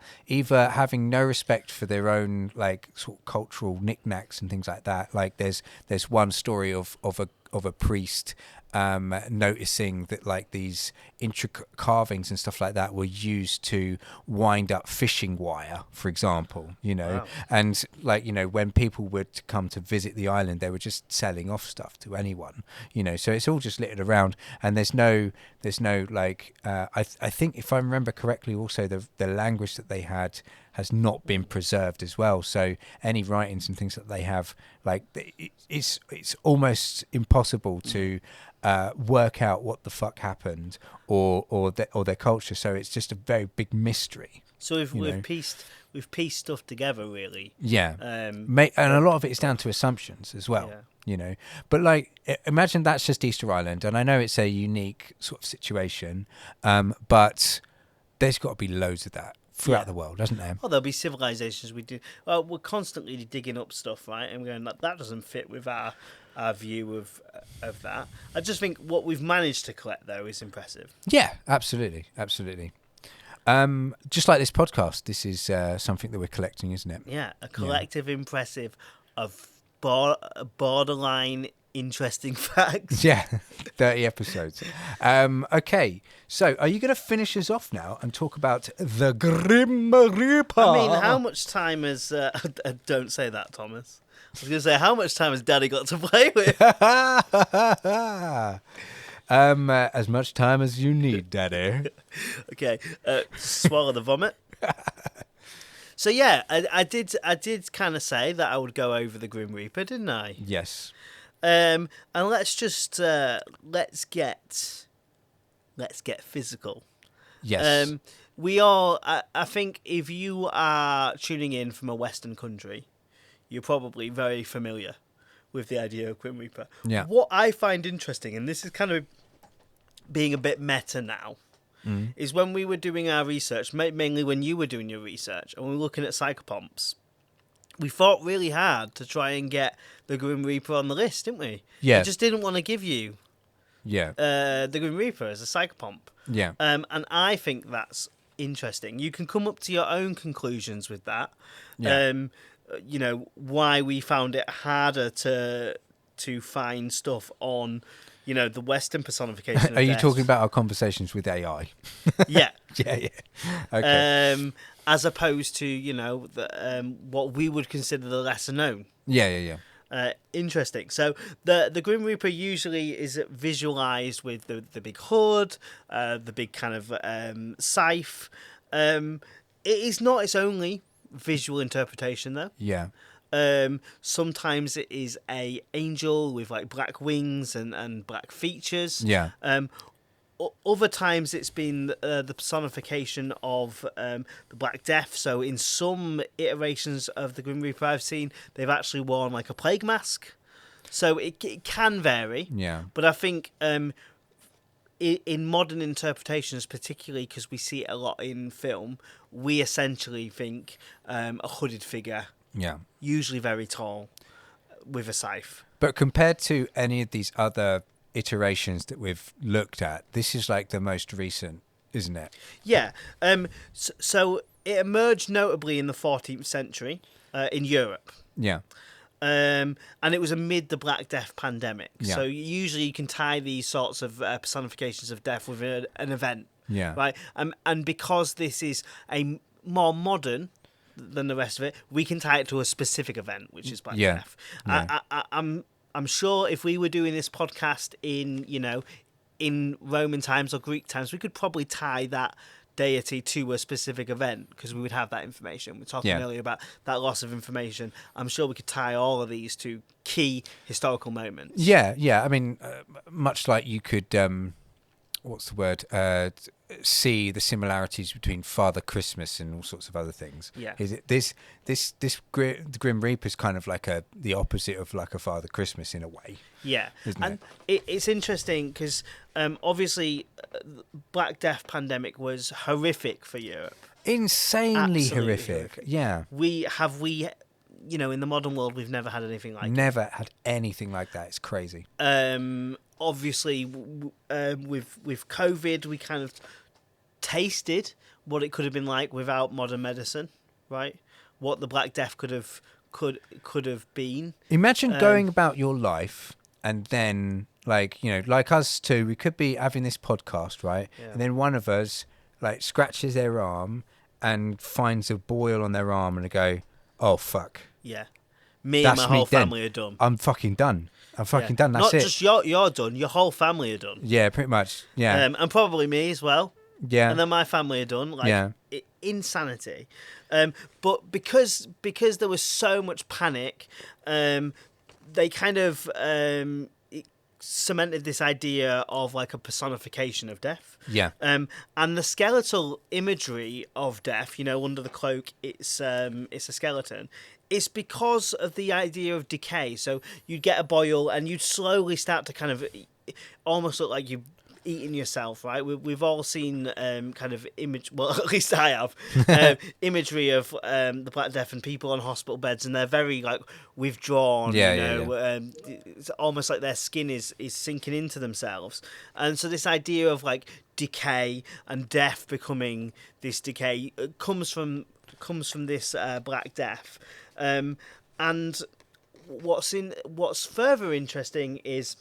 having no respect for their own like sort of cultural knickknacks and things like that. Like there's one story of a priest noticing that like these intricate carvings and stuff like that were used to wind up fishing wire, for example, Wow. And like, when people would come to visit the island, they were just selling off stuff to anyone, so it's all just littered around, and there's no like, I think if I remember correctly, also the language that they had has not been preserved as well. So any writings and things that they have, like it's almost impossible to work out what the fuck happened or their culture. So it's just a very big mystery. So we've pieced stuff together, really. Yeah. And a lot of it is down to assumptions as well. Yeah. But like, imagine that's just Easter Island, and I know it's a unique sort of situation, but there's got to be loads of that throughout the world, doesn't there? Well, there'll be civilizations we're constantly digging up stuff, right? And we're going, that doesn't fit with our view of that. I just think what we've managed to collect, though, is impressive. Yeah, absolutely. Just like this podcast, this is something that we're collecting, isn't it? Yeah, a collective impressive of borderline interesting facts. Yeah, 30 episodes. Okay, so are you going to finish us off now and talk about the Grim Reaper? I mean, how much time has... don't say that, Thomas. I was going to say, how much time has Daddy got to play with? As much time as you need, Daddy. Okay, swallow the vomit. So yeah, I did kind of say that I would go over the Grim Reaper, didn't I? Yes. And let's just let's get physical. Yes. We are. I think if you are tuning in from a Western country, you're probably very familiar with the idea of Grim Reaper. Yeah. What I find interesting, and this is kind of being a bit meta now, is when we were doing our research, mainly when you were doing your research, and we were looking at Psychopompos, we fought really hard to try and get the Grim Reaper on the list, didn't we? Yeah. We just didn't want to give you the Grim Reaper as a Psychopomp. Yeah. And I think that's interesting. You can come up to your own conclusions with that. Yeah. You know, why we found it harder to find stuff on, you know, the Western personification of Are you death. talking about our conversations with AI? Yeah. Yeah. Okay. As opposed to, you know, what we would consider the lesser known. Yeah. Interesting. So the Grim Reaper usually is visualized with the big hood, the big kind of scythe. It is not its only visual interpretation, though. Yeah. Sometimes it is a angel with like black wings and black features. Yeah. Other times it's been the personification of the Black Death. So in some iterations of the Grim Reaper I've seen, they've actually worn like a plague mask. So it can vary. Yeah. But I think in modern interpretations, particularly because we see it a lot in film, we essentially think a hooded figure, usually very tall, with a scythe. But compared to any of these other iterations that we've looked at, this is like the most recent, isn't it? Yeah. So it emerged notably in the 14th century in Europe. Yeah. And it was amid the Black Death pandemic. Yeah. So usually you can tie these sorts of personifications of death with an event. Yeah. Right. And because this is a more modern than the rest of it, we can tie it to a specific event, which is Black Death. Yeah. I'm sure if we were doing this podcast in Roman times or Greek times, we could probably tie that deity to a specific event because we would have that information. We're talking earlier about that loss of information. I'm sure we could tie all of these to key historical moments. Yeah. I mean, much like you could, what's the word? See the similarities between Father Christmas and all sorts of other things. Yeah. Is it the Grim Reaper is kind of like the opposite of like a Father Christmas in a way. Yeah, isn't it's interesting because obviously Black Death pandemic was horrific for Europe. Insanely horrific. Yeah. We in the modern world we've never had anything like never had anything like that. It's crazy. Obviously with COVID we kind of tasted what it could have been like without modern medicine, right? What the Black Death could have been. Imagine going about your life and then like us two, we could be having this podcast, right? Yeah. And then one of us like scratches their arm and finds a boil on their arm and they go, "Oh fuck." Yeah. Me and my whole family are done. I'm fucking done. I'm fucking done. That's Not it. Not just you're done. Your whole family are done. Yeah, pretty much. Yeah. And probably me as well. Yeah. And then my family are done. Like insanity. But because there was so much panic, they kind of cemented this idea of like a personification of death. Yeah. And the skeletal imagery of death, under the cloak, it's a skeleton. It's because of the idea of decay. So you'd get a boil and you'd slowly start to kind of almost look like you're eating yourself, right? We've all seen kind of image, well, at least I have, imagery of the Black Death and people on hospital beds, and they're very like withdrawn. It's almost like their skin is sinking into themselves, and so this idea of like decay and death becoming this decay comes from this Black Death, and what's further interesting is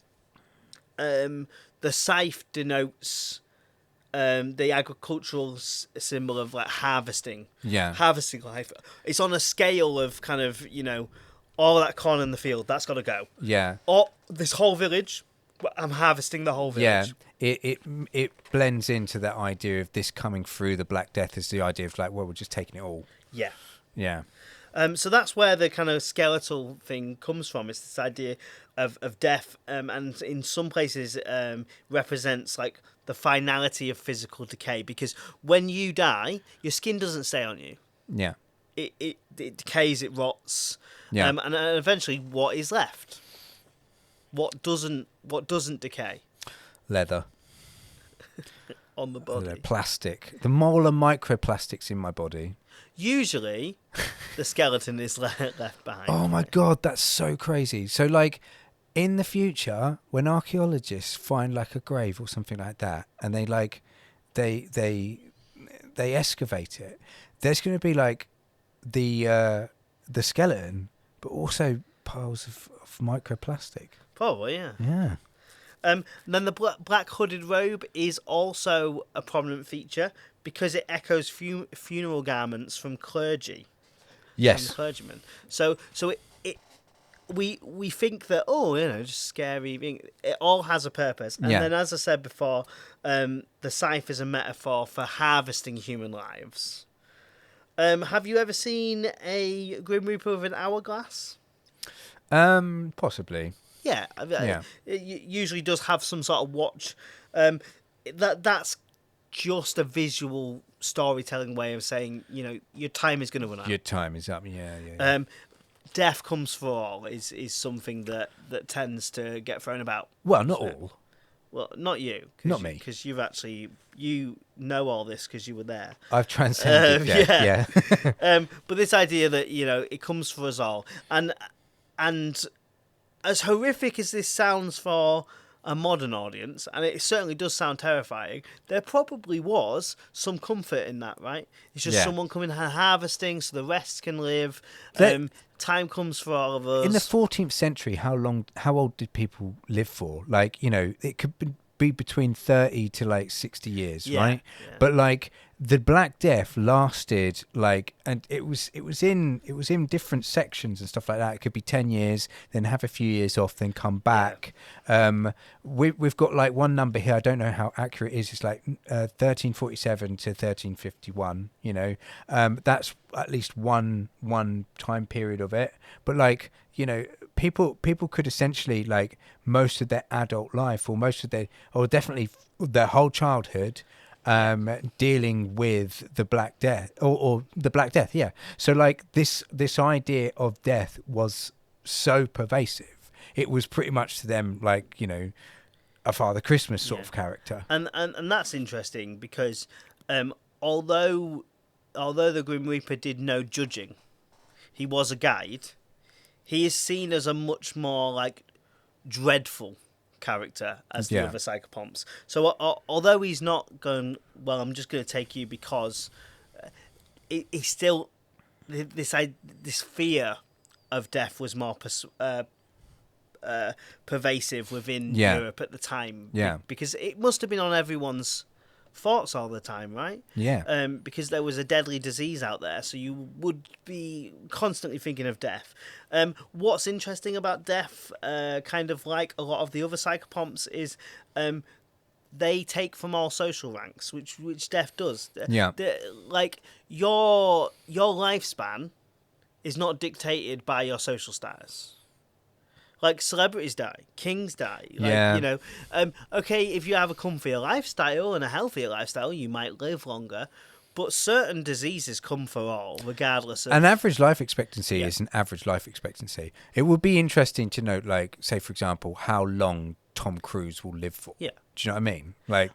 the scythe denotes the agricultural symbol of like harvesting. Yeah. Harvesting life. It's on a scale of kind of, all that corn in the field, that's got to go. Yeah. Or this whole village, I'm harvesting the whole village. Yeah. It blends into that idea of this coming through the Black Death as the idea of like, well, we're just taking it all. Yeah. Yeah. So that's where the kind of skeletal thing comes from. It's this idea of death, and in some places represents like the finality of physical decay. Because when you die, your skin doesn't stay on you. Yeah. It decays, it rots. Yeah. And eventually, what is left? What doesn't decay? Leather. On the body. Plastic. The molar microplastics in my body. Usually, the skeleton is left behind. Oh my God, that's so crazy. So like, in the future, when archaeologists find like a grave or something like that, and they like, they excavate it, there's going to be like the skeleton, but also piles of microplastic. Probably, yeah. Yeah. Then the black hooded robe is also a prominent feature because it echoes funeral garments from clergy. Yes. From clergymen. So we think that, just scary. It all has a purpose. And then, as I said before, the scythe is a metaphor for harvesting human lives. Have you ever seen a Grim Reaper with an hourglass? Possibly. Yeah. It usually does have some sort of watch. That's just a visual storytelling way of saying, your time is going to run out. Your time is up. Yeah. Death comes for all is something that tends to get thrown about. Well, not all. Well, not you. Not me. Because you know all this because you were there. I've transcended death, yeah. But this idea that, it comes for us all. And as horrific as this sounds for a modern audience, and it certainly does sound terrifying, there probably was some comfort in that, right? It's just someone coming and harvesting so the rest can live. Time comes for all of us. In the 14th century, how old did people live for? Like, it could be between 30 to like 60 years, right? Yeah. But like the Black Death lasted like, and it was in different sections and stuff like that. It could be 10 years, then have a few years off, then come back. Yeah. We've got like one number here. I don't know how accurate it is. It's like 1347 to 1351. That's at least one time period of it. But like, people could essentially like most of their adult life or definitely their whole childhood dealing with the Black Death or the Black Death. Yeah. So like this idea of death was so pervasive. It was pretty much to them like, a Father Christmas sort of character. And that's interesting because although the Grim Reaper did no judging, he was a guide. He is seen as a much more like dreadful character as the other psychopomps. So although he's not going, well, I'm just going to take you because he's still this fear of death was more pervasive within Europe at the time. Yeah, because it must have been on everyone's thoughts all the time, right? Yeah. Because there was a deadly disease out there, so you would be constantly thinking of death. What's interesting about death, kind of like a lot of the other psychopomps, is they take from all social ranks, which death does. Yeah. Like your lifespan is not dictated by your social status. Like celebrities die, kings die. Like, okay, if you have a comfier lifestyle and a healthier lifestyle, you might live longer. But certain diseases come for all, regardless of... An average life expectancy is an average life expectancy. It would be interesting to note, like, say, for example, how long Tom Cruise will live for. Yeah. Do you know what I mean? Like,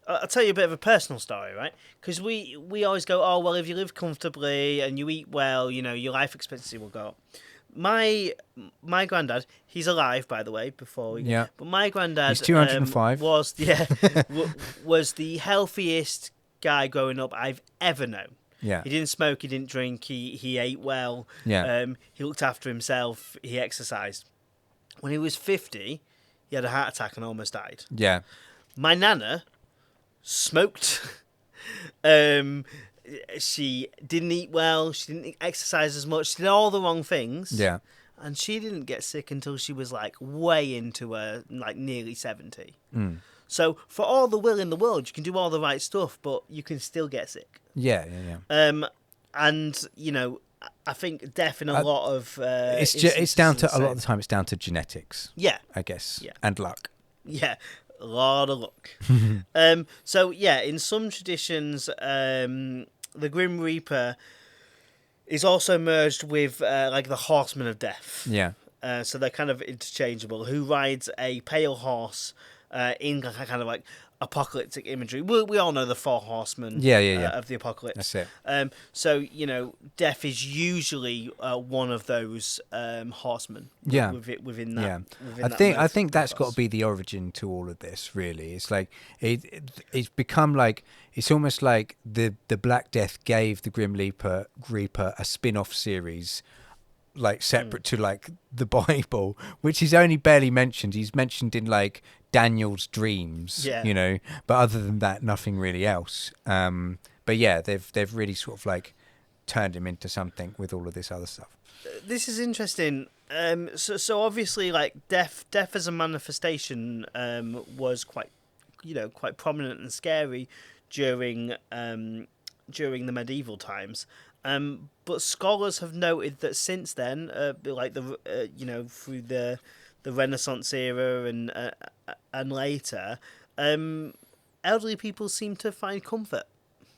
I'll tell you a bit of a personal story, right? Because we always go, oh, well, if you live comfortably and you eat well, your life expectancy will go up. My granddad, he's alive, by the way, before we... Yeah. But my granddad... He's 205. Was the healthiest guy growing up I've ever known. Yeah. He didn't smoke, he didn't drink, he ate well. Yeah. He looked after himself, he exercised. When he was 50, he had a heart attack and almost died. Yeah. My nana smoked. She didn't eat well. She didn't exercise as much. She did all the wrong things. Yeah. And she didn't get sick until she was like way into her, like nearly 70. Mm. So for all the will in the world, you can do all the right stuff, but you can still get sick. Yeah. And, I think death in a lot of it's down to a lot of the time. It's down to genetics. Yeah, I guess. Yeah. And luck. Yeah, a lot of luck. So yeah, in some traditions, the Grim Reaper is also merged with like the Horseman of Death. Yeah. So they're kind of interchangeable. Who rides a pale horse in kind of like apocalyptic imagery. We all know the four horsemen of the apocalypse. That's it. So, death is usually one of those horsemen. Yeah. Within that. Yeah. Within I think that's got to be the origin to all of this, really. It's like it's become like it's almost like the Black Death gave the Grim Reaper a spin-off series like separate to like the Bible, which is only barely mentioned. He's mentioned in like Daniel's dreams, but other than that, nothing really else. But yeah, they've really sort of like turned him into something with all of this other stuff. This is interesting. So obviously, like death as a manifestation was quite prominent and scary during the medieval times. But scholars have noted that since then, like through the Renaissance era and later, elderly people seem to find comfort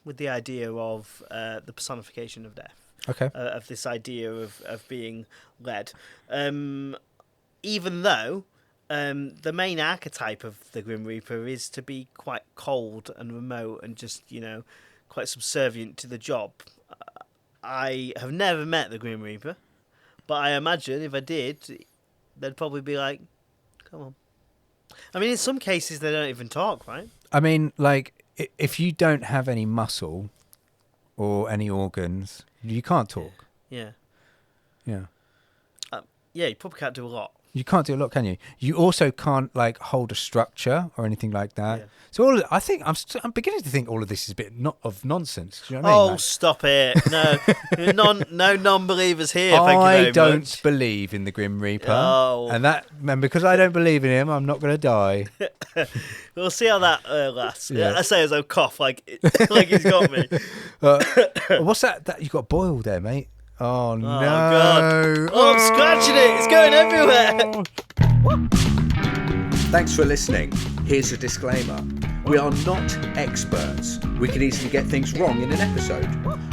with the idea of the personification of death. Okay. Of this idea of being led, even though the main archetype of the Grim Reaper is to be quite cold and remote and just quite subservient to the job. I have never met the Grim Reaper, but I imagine if I did, they'd probably be like, come on. I mean, in some cases, they don't even talk, right? I mean, like, if you don't have any muscle or any organs, you can't talk. Yeah. Yeah. Yeah, you probably can't do a lot. You can't do a lot, can you? You also can't like hold a structure or anything like that. Yeah. So I think I'm beginning to think all of this is a bit of nonsense. Do you know what I mean? Oh, stop it! No, no non-believers here. Thank you I very don't much. believe in the Grim Reaper, Oh. and because I don't believe in him, I'm not going to die. We'll see how that lasts. Yeah. I say as I cough, like he's got me. What's that? That you got boiled there, mate? Oh no! God. Oh, I'm scratching it. It's going everywhere. Thanks for listening. Here's a disclaimer. We are not experts. We can easily get things wrong in an episode.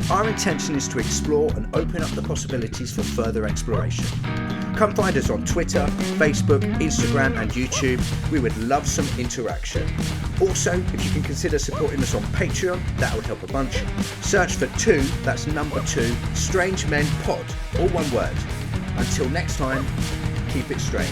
Our intention is to explore and open up the possibilities for further exploration. Come find us on Twitter, Facebook, Instagram and YouTube. We would love some interaction. Also, if you can consider supporting us on Patreon, that would help a bunch. Search for 2, that's number 2, Strange Men Pod, all one word. Until next time, keep it strange.